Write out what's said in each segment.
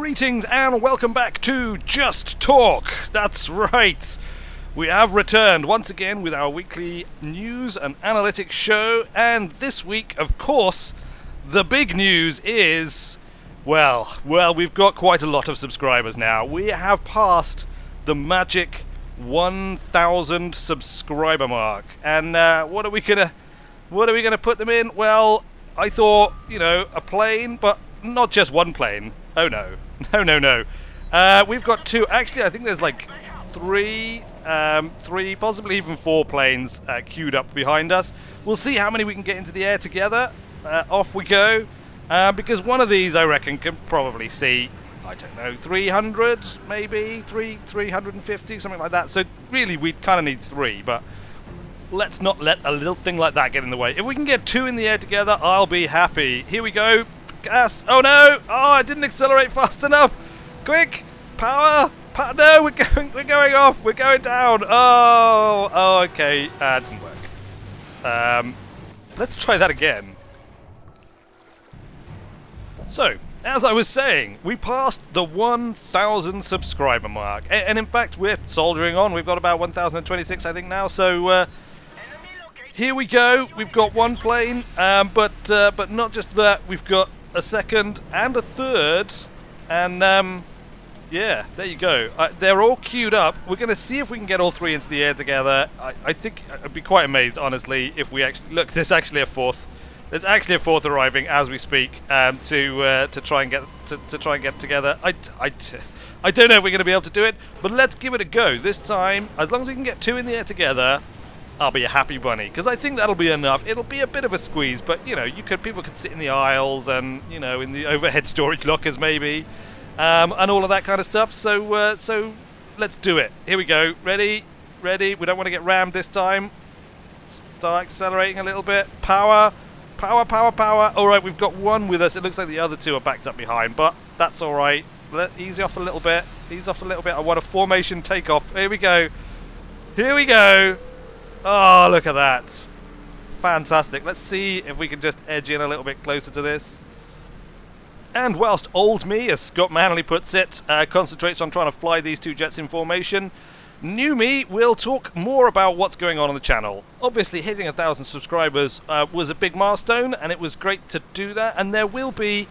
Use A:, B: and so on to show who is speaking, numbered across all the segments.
A: Greetings and welcome back to Just Talk. That's right. We have returned once again with our weekly news and analytics show, and this week, of course, the big news is, well, we've got quite a lot of subscribers now. We have passed the magic 1,000 subscriber mark, and what are we gonna put them in? Well, I thought, a plane, but not just one plane. Oh no. We've got two. Actually, I think there's like three, possibly even four planes queued up behind us. We'll see how many we can get into the air together. Off we go. Because one of these, I reckon, can probably see, 300, maybe 350, something like that. So really, we kind of need three, but let's not let a little thing like that get in the way. If we can get two in the air together, I'll be happy. Here we go. Gas. Oh no! Oh, I didn't accelerate fast enough. Quick, power. No, we're going off. We're going down. Oh, okay. It didn't work. Let's try that again. So, as I was saying, we passed the 1,000 subscriber mark, and in fact, we're soldiering on. We've got about 1,026, I think, now. So. Here we go. We've got one plane, but not just that. We've got a second and a third, and yeah, there you go. They're all queued up. We're going to see if we can get all three into the air together. I think I'd be quite amazed, honestly, if we actually look. There's actually a fourth. There's actually a fourth arriving as we speak. To try and get together. I don't know if we're going to be able to do it, but let's give it a go. This time, as long as we can get two in the air together, I'll be a happy bunny, because I think that'll be enough. It'll be a bit of a squeeze, but people could sit in the aisles and in the overhead storage lockers maybe, and all of that kind of stuff. So let's do it. Here we go. Ready. We don't want to get rammed this time. Start accelerating a little bit. Power. All right, we've got one with us. It looks like the other two are backed up behind, but that's all right. Ease off a little bit. I want a formation takeoff. Here we go. Oh, look at that. Fantastic. Let's see if we can just edge in a little bit closer to this. And whilst old me, as Scott Manley puts it, concentrates on trying to fly these two jets in formation, new me will talk more about what's going on the channel. Obviously, hitting 1,000 subscribers was a big milestone, and it was great to do that. And there will be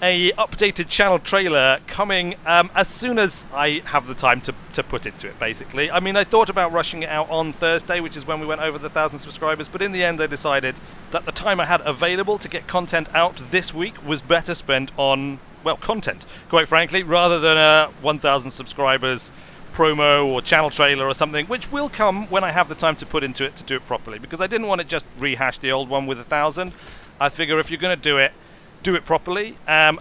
A: a updated channel trailer coming as soon as I have the time to put into it, basically. I mean, I thought about rushing it out on Thursday, which is when we went over the 1,000 subscribers, but in the end I decided that the time I had available to get content out this week was better spent on, well, content, quite frankly, rather than a 1,000 subscribers promo or channel trailer or something, which will come when I have the time to put into it to do it properly, because I didn't want to just rehash the old one with 1,000. I figure if you're going to do it properly, and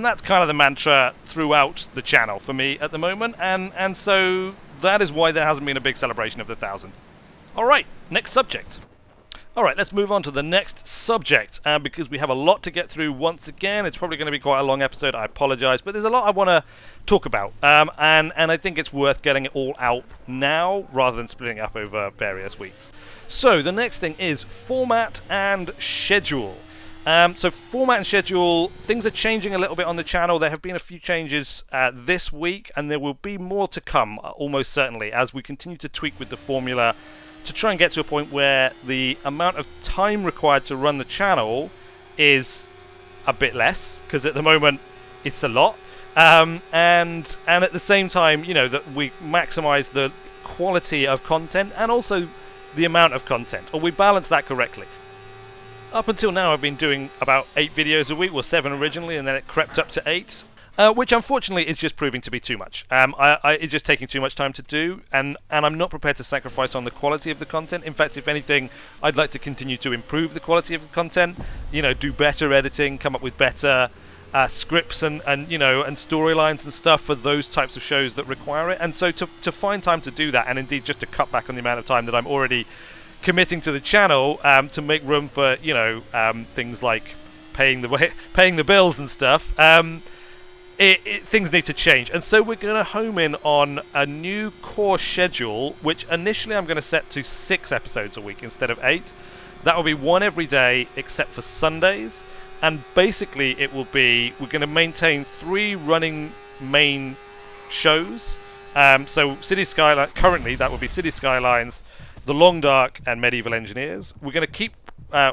A: that's kind of the mantra throughout the channel for me at the moment, and so that is why there hasn't been a big celebration of the 1,000. Alright, next subject. Alright, let's move on to the next subject, because we have a lot to get through once again. It's probably going to be quite a long episode, I apologise, but there's a lot I want to talk about, and I think it's worth getting it all out now, rather than splitting it up over various weeks. So, the next thing is format and schedule. So format and schedule, things are changing a little bit on the channel. There have been a few changes this week, and there will be more to come, almost certainly, as we continue to tweak with the formula to try and get to a point where the amount of time required to run the channel is a bit less, because at the moment it's a lot, and at the same time, that we maximize the quality of content and also the amount of content, or we balance that correctly. Up until now, I've been doing about 8 videos a week, well 7 originally, and then it crept up to 8, which unfortunately is just proving to be too much. It's just taking too much time to do, and I'm not prepared to sacrifice on the quality of the content. In fact, if anything, I'd like to continue to improve the quality of the content, do better editing, come up with better scripts and storylines and stuff for those types of shows that require it. And so to find time to do that, and indeed just to cut back on the amount of time that I'm already committing to the channel, to make room for things like paying the bills and stuff, things need to change. And so we're going to home in on a new core schedule, which initially I'm going to set to 6 episodes a week instead of 8. That will be one every day except for Sundays, and basically it will be, we're going to maintain 3 running main shows. So City Skyline, currently that would be City Skylines, The Long Dark, and Medieval Engineers. We're going to keep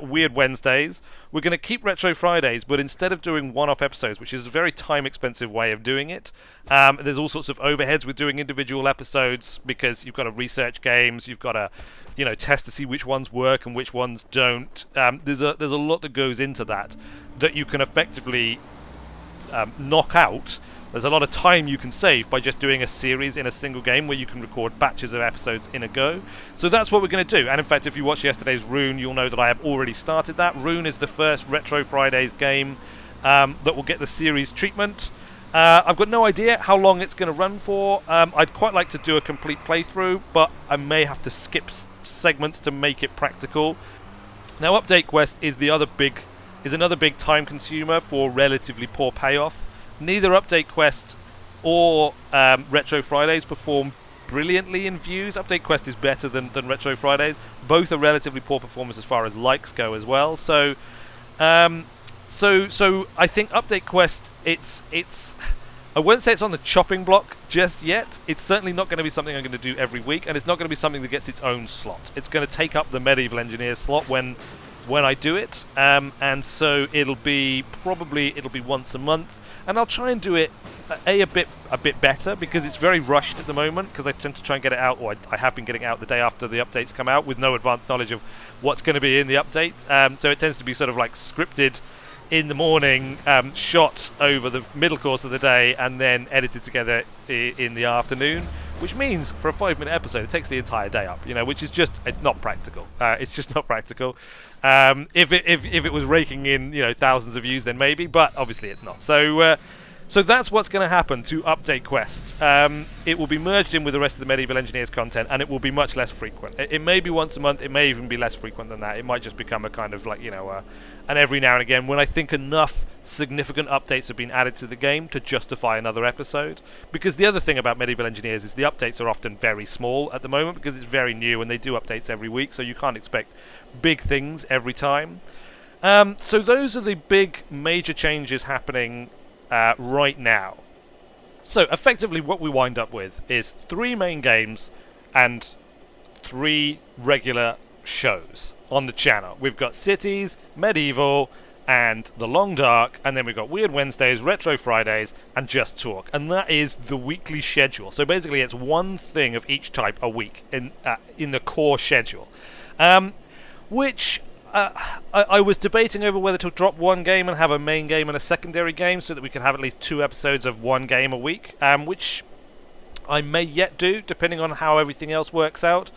A: Weird Wednesdays. We're going to keep Retro Fridays, but instead of doing one-off episodes, which is a very time-expensive way of doing it, there's all sorts of overheads with doing individual episodes, because you've got to research games, you've got to, test to see which ones work and which ones don't. There's a lot that goes into that you can effectively knock out. There's a lot of time you can save by just doing a series in a single game where you can record batches of episodes in a go. So that's what we're going to do. And in fact, if you watched yesterday's Rune, you'll know that I have already started that. Rune is the first Retro Fridays game that will get the series treatment. I've got no idea how long it's going to run for. I'd quite like to do a complete playthrough, but I may have to skip segments to make it practical. Now, Update Quest is another big time consumer for relatively poor payoff. Neither Update Quest or Retro Fridays perform brilliantly in views. Update Quest is better than Retro Fridays. Both are relatively poor performers as far as likes go as well. So I think Update Quest, it's I won't say it's on the chopping block just yet. It's certainly not going to be something I'm going to do every week, and it's not going to be something that gets its own slot. It's going to take up the Medieval Engineers slot when I do it, and so it'll be once a month. And I'll try and do it a bit better, because it's very rushed at the moment, because I tend to try and get it out, or I have been getting it out the day after the updates come out with no advanced knowledge of what's going to be in the update. So it tends to be sort of like scripted in the morning, shot over the middle course of the day, and then edited together in the afternoon, which means for a 5-minute episode it takes the entire day up, which is just not practical. It's just not practical. If it was raking in thousands of views, then maybe, but obviously it's not. So that's what's going to happen to Update Quest. It will be merged in with the rest of the Medieval Engineers content, and it will be much less frequent. It may be once a month. It may even be less frequent than that. It might just become a kind of like an every now and again when I think enough significant updates have been added to the game to justify another episode. Because the other thing about Medieval Engineers is the updates are often very small at the moment, because it's very new and they do updates every week, so you can't expect big things every time. So those are the big major changes happening right now. So effectively what we wind up with is 3 main games and 3 regular shows on the channel. We've got Cities, Medieval, and The Long Dark, and then we've got Weird Wednesdays, Retro Fridays, and Just Talk. And that is the weekly schedule. So basically it's one thing of each type a week in the core schedule. Which I was debating over whether to drop one game and have a main game and a secondary game, so that we can have at least 2 episodes of one game a week, which I may yet do, depending on how everything else works out.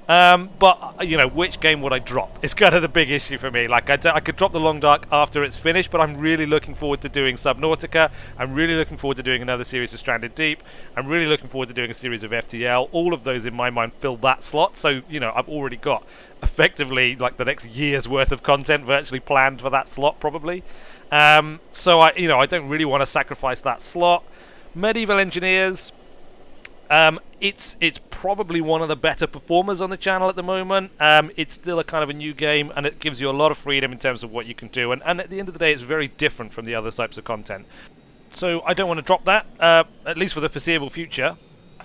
A: But which game would I drop? It's kind of the big issue for me. Like, I could drop The Long Dark after it's finished, but I'm really looking forward to doing Subnautica. I'm really looking forward to doing another series of Stranded Deep. I'm really looking forward to doing a series of FTL. All of those, in my mind, fill that slot. So, I've already got effectively like the next year's worth of content virtually planned for that slot, probably. So I don't really want to sacrifice that slot. Medieval Engineers. It's probably one of the better performers on the channel at the moment. It's still a kind of a new game, and it gives you a lot of freedom in terms of what you can do. And at the end of the day, it's very different from the other types of content. So I don't want to drop that, at least for the foreseeable future.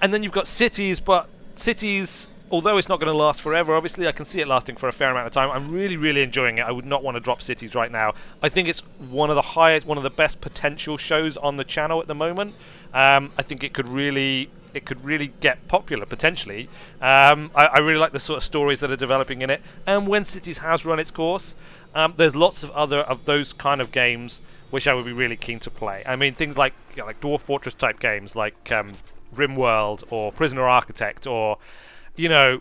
A: And then you've got Cities, but Cities, although it's not going to last forever, obviously I can see it lasting for a fair amount of time. I'm really, really enjoying it. I would not want to drop Cities right now. I think it's one of the best potential shows on the channel at the moment. I think it could really get popular, potentially. I really like the sort of stories that are developing in it. And when Cities has run its course, there's lots of other of those kind of games which I would be really keen to play. I mean, things like Dwarf Fortress type games, like RimWorld or Prisoner Architect, or that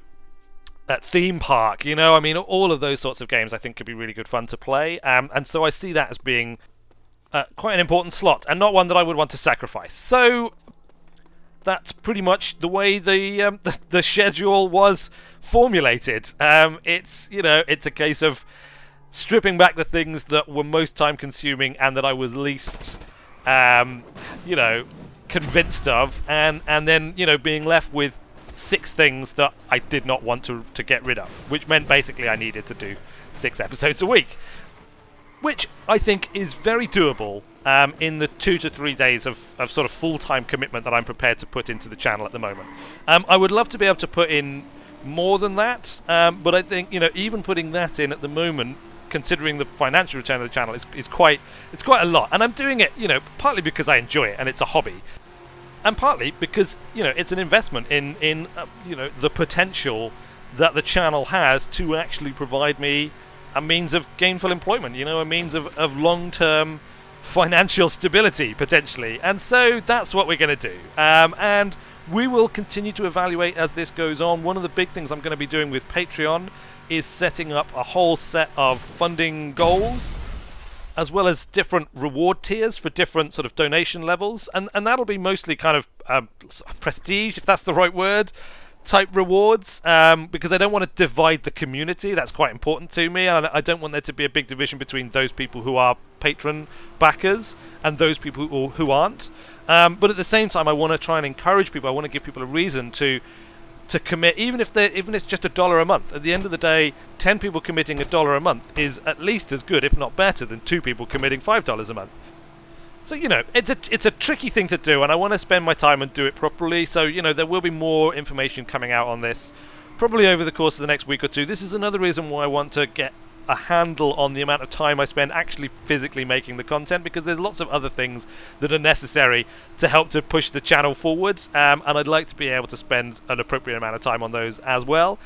A: Theme Park. I mean, all of those sorts of games I think could be really good fun to play. And so I see that as being quite an important slot, and not one that I would want to sacrifice. So that's pretty much the way the schedule was formulated. It's a case of stripping back the things that were most time consuming and that I was least convinced of, and then being left with 6 things that I did not want to get rid of, which meant basically I needed to do 6 episodes a week. which I think is very doable in the 2 to 3 days of sort of full-time commitment that I'm prepared to put into the channel at the moment. I would love to be able to put in more than that, but I think, even putting that in at the moment, considering the financial return of the channel, is quite a lot. And I'm doing it, partly because I enjoy it and it's a hobby, and partly because, it's an investment in the potential that the channel has to actually provide me a means of gainful employment, a means of long-term financial stability, potentially. And so that's what we're going to do. And we will continue to evaluate as this goes on. One of the big things I'm going to be doing with Patreon is setting up a whole set of funding goals, as well as different reward tiers for different sort of donation levels. And that'll be mostly kind of prestige, if that's the right word, type rewards, because I don't want to divide the community. That's quite important to me, and I don't want there to be a big division between those people who are patron backers and those people who aren't. But at the same time, I want to try and encourage people. I want to give people a reason to commit, even if it's just $1 a month. At the end of the day, 10 people committing $1 a month is at least as good, if not better, than 2 people committing $5 a month. So, it's a tricky thing to do, and I want to spend my time and do it properly. So, there will be more information coming out on this probably over the course of the next week or two. This is another reason why I want to get a handle on the amount of time I spend actually physically making the content, because there's lots of other things that are necessary to help to push the channel forwards, and I'd like to be able to spend an appropriate amount of time on those as well.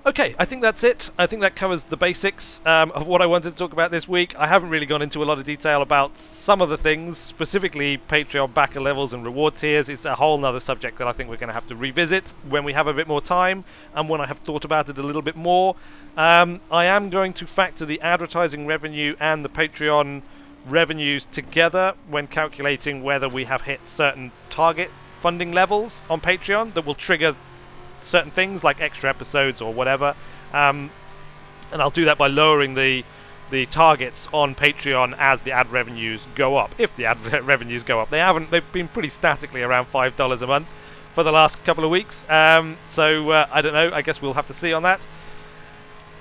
A: Okay, I think that's it. I think that covers the basics of what I wanted to talk about this week. I haven't really gone into a lot of detail about some of the things, specifically Patreon backer levels and reward tiers. It's a whole nother subject that I think we're going to have to revisit when we have a bit more time and when I have thought about it a little bit more. I am going to factor the advertising revenue and the Patreon revenues together when calculating whether we have hit certain target funding levels on Patreon that will trigger certain things like extra episodes or whatever, and I'll do that by lowering the targets on Patreon as the ad revenues go up. If the ad revenues go up, they've been pretty statically around $5 a month for the last couple of weeks, so I don't know, I guess we'll have to see on that.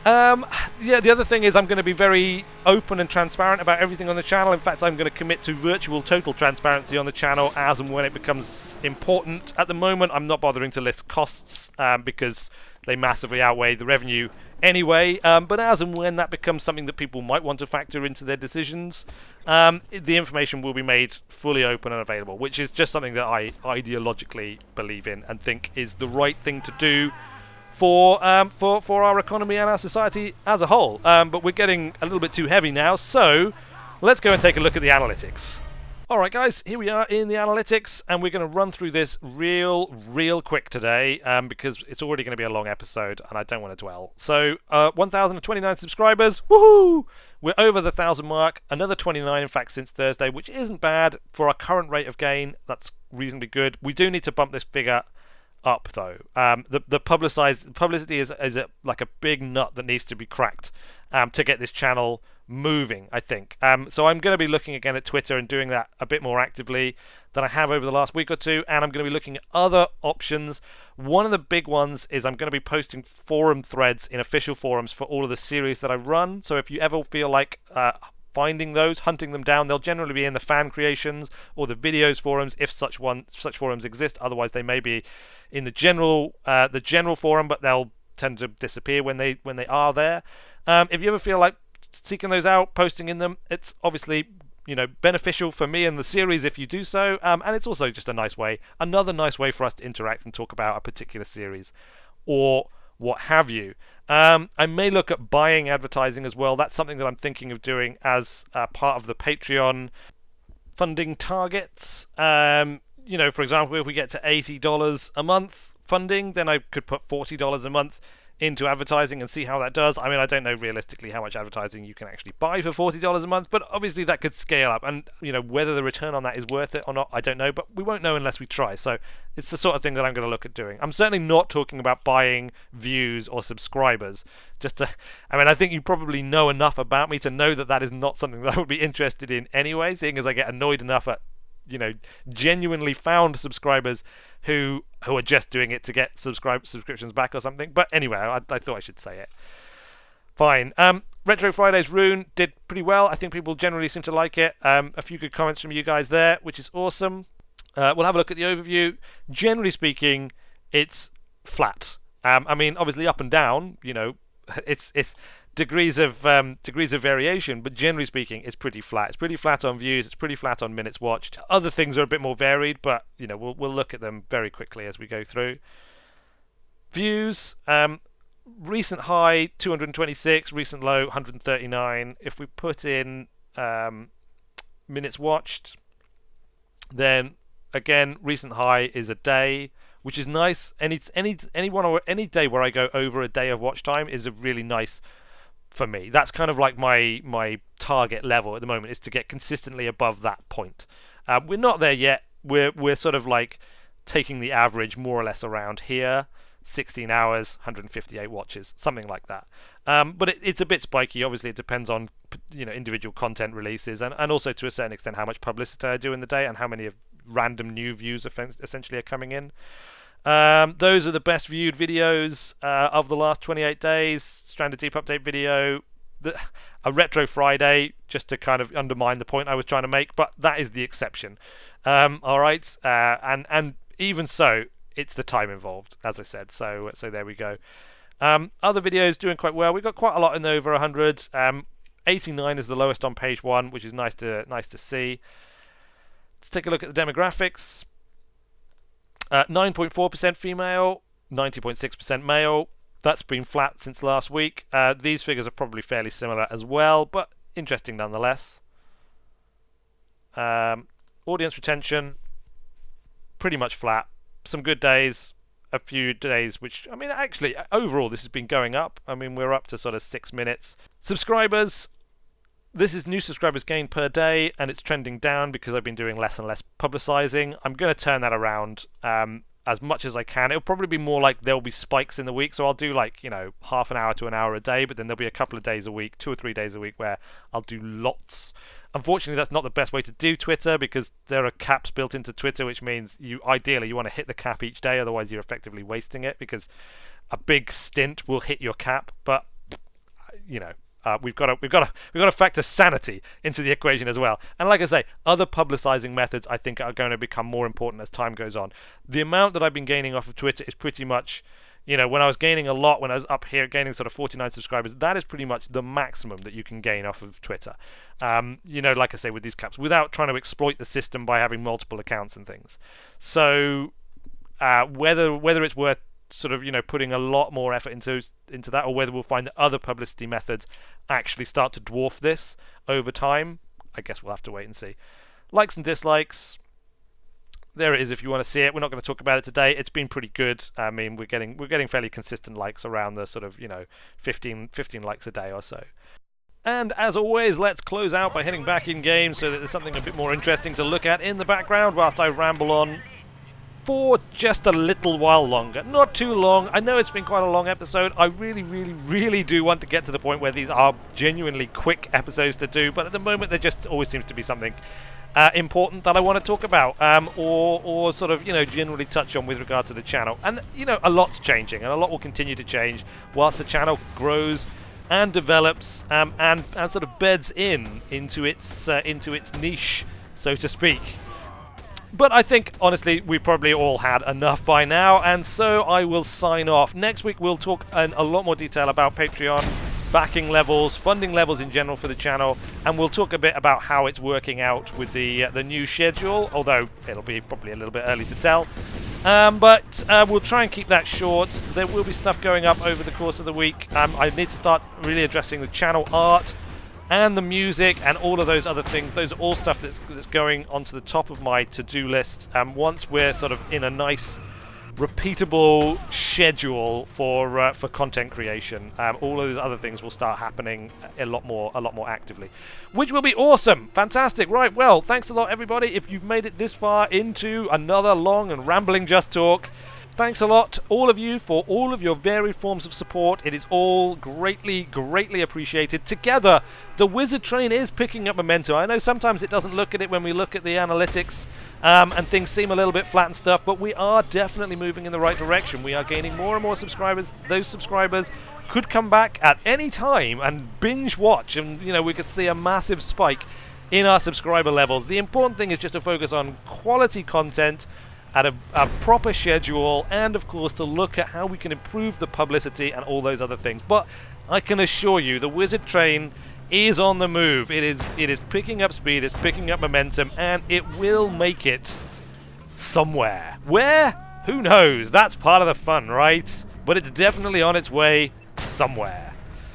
A: The other thing is I'm going to be very open and transparent about everything on the channel. In fact, I'm going to commit to virtual total transparency on the channel as and when it becomes important. At the moment, I'm not bothering to list costs because they massively outweigh the revenue anyway, but as and when that becomes something that people might want to factor into their decisions, the information will be made fully open and available, which is just something that I ideologically believe in and think is the right thing to do for our economy and our society as a whole. But we're getting a little bit too heavy now, so let's go and take a look at the analytics. Alright guys, here we are in the analytics, and we're going to run through this real quick today, because it's already going to be a long episode and I don't want to dwell. So 1,029 subscribers, woohoo! We're over the 1,000 mark, another 29 in fact since Thursday, which isn't bad for our current rate of gain. That's reasonably good. We do need to bump this figure up though. The publicity is like a big nut that needs to be cracked to get this channel moving, I think. So I'm going to be looking again at Twitter and doing that a bit more actively than I have over the last week or two, and I'm going to be looking at other options. One of the big ones is I'm going to be posting forum threads in official forums for all of the series that I run. So if you ever feel like finding those, hunting them down, they'll generally be in the fan creations or the videos forums if such forums exist. Otherwise they may be in the general forum, but they'll tend to disappear when they are there. If you ever feel like seeking those out, posting in them, it's obviously beneficial for me and the series if you do so, and it's also just another nice way for us to interact and talk about a particular series or what have you. I may look at buying advertising as well. That's something that I'm thinking of doing as part of the Patreon funding targets. For example, if we get to $80 a month funding, then I could put $40 a month into advertising and see how that does. I mean, I don't know realistically how much advertising you can actually buy for $40 a month, but obviously that could scale up, and whether the return on that is worth it or not, I don't know, but we won't know unless we try. So it's the sort of thing that I'm going to look at doing. I'm certainly not talking about buying views or subscribers. I think you probably know enough about me to know that is not something that I would be interested in anyway, seeing as I get annoyed enough at genuinely found subscribers who are just doing it to get subscriptions back or something. But anyway, I thought I should say it. Fine. Retro Fridays Rune did pretty well. I think people generally seem to like it. A few good comments from you guys there, which is awesome. We'll have a look at the overview. Generally speaking, it's flat. I mean, obviously up and down, you know, it's degrees of variation, but generally speaking, it's pretty flat. It's pretty flat on views. It's pretty flat on minutes watched. Other things are a bit more varied, but you know, we'll look at them very quickly as we go through. Views. Recent high 226, recent low 139. If we put in minutes watched, then again recent high is a day, which is nice. Any day where I go over a day of watch time is a really nice for me. That's kind of like my target level at the moment, is to get consistently above that point. We're not there yet. We're sort of like taking the average more or less around here. 16 hours, 158 watches, something like that. But it's a bit spiky. Obviously, it depends on, you know, individual content releases, and also to a certain extent how much publicity I do in the day and how many of random new views essentially are coming in. Those are the best viewed videos of the last 28 days. Stranded Deep update video, a Retro Friday, just to kind of undermine the point I was trying to make, but that is the exception. All right, and even so, it's the time involved, as I said. So there we go. Other videos doing quite well. We've got quite a lot in over 100. 89 is the lowest on page 1, which is nice to see. Let's take a look at the demographics. 9.4% female, 90.6% male. That's been flat since last week. These figures are probably fairly similar as well, but interesting nonetheless. Audience retention, pretty much flat. Some good days, a few days which, I mean, actually, overall this has been going up. I mean, we're up to sort of 6 minutes. Subscribers, this is new subscribers gained per day, and it's trending down because I've been doing less and less publicizing. I'm going to turn that around as much as I can. It'll probably be more like there'll be spikes in the week, so I'll do like, you know, half an hour to an hour a day, but then there'll be a couple of days a week, 2 or 3 days a week, where I'll do lots. Unfortunately, that's not the best way to do Twitter, because there are caps built into Twitter, which means ideally you want to hit the cap each day, otherwise you're effectively wasting it, because a big stint will hit your cap. But you know, we've got to factor sanity into the equation as well. And like I say, other publicizing methods I think are going to become more important as time goes on. The amount that I've been gaining off of Twitter is pretty much, you know, when I was gaining a lot, when I was up here gaining sort of 49 subscribers, that is pretty much the maximum that you can gain off of Twitter. You know, like I say, with these caps, without trying to exploit the system by having multiple accounts and things. So whether it's worth sort of, you know, putting a lot more effort into that, or whether we'll find that other publicity methods actually start to dwarf this over time, I guess we'll have to wait and see. Likes and dislikes. There it is if you want to see it. We're not going to talk about it today. It's been pretty good. I mean, we're getting fairly consistent likes around the sort of, you know, 15 likes a day or so. And as always, let's close out by heading back in game so that there's something a bit more interesting to look at in the background whilst I ramble on for just a little while longer. Not too long. I know it's been quite a long episode. I really do want to get to the point where these are genuinely quick episodes to do, but at the moment there just always seems to be something important that I want to talk about, or sort of, you know, generally touch on with regard to the channel. And you know, a lot's changing, and a lot will continue to change whilst the channel grows and develops, and sort of beds into its niche, so to speak. But I think, honestly, we've probably all had enough by now, and so I will sign off. Next week we'll talk in a lot more detail about Patreon, backing levels, funding levels in general for the channel, and we'll talk a bit about how it's working out with the new schedule, although it'll be probably a little bit early to tell. But we'll try and keep that short. There will be stuff going up over the course of the week. I need to start really addressing the channel art and the music and all of those other things. Those are all stuff that's going onto the top of my to-do list. Once we're sort of in a nice, repeatable schedule for content creation, all of those other things will start happening a lot more actively, which will be awesome. Fantastic. Right, well, thanks a lot, everybody. If you've made it this far into another long and rambling Just Talk, Thanks a lot, all of you, for all of your varied forms of support. It is all greatly, greatly appreciated. Together, the Wizard train is picking up momentum. I know sometimes it doesn't look at it when we look at the analytics, and things seem a little bit flat and stuff, but we are definitely moving in the right direction. We are gaining more and more subscribers. Those subscribers could come back at any time and binge watch, and we could see a massive spike in our subscriber levels. The important thing is just to focus on quality content at a proper schedule, and of course to look at how we can improve the publicity and all those other things. But I can assure you the Wizard train is on the move. It is picking up speed, it's picking up momentum, and it will make it somewhere. Where? Who knows? That's part of the fun, right? But it's definitely on its way somewhere.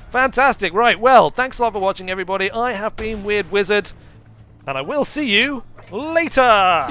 A: Fantastic. Right, well, thanks a lot for watching, everybody. I have been Weird Wizard, and I will see you later.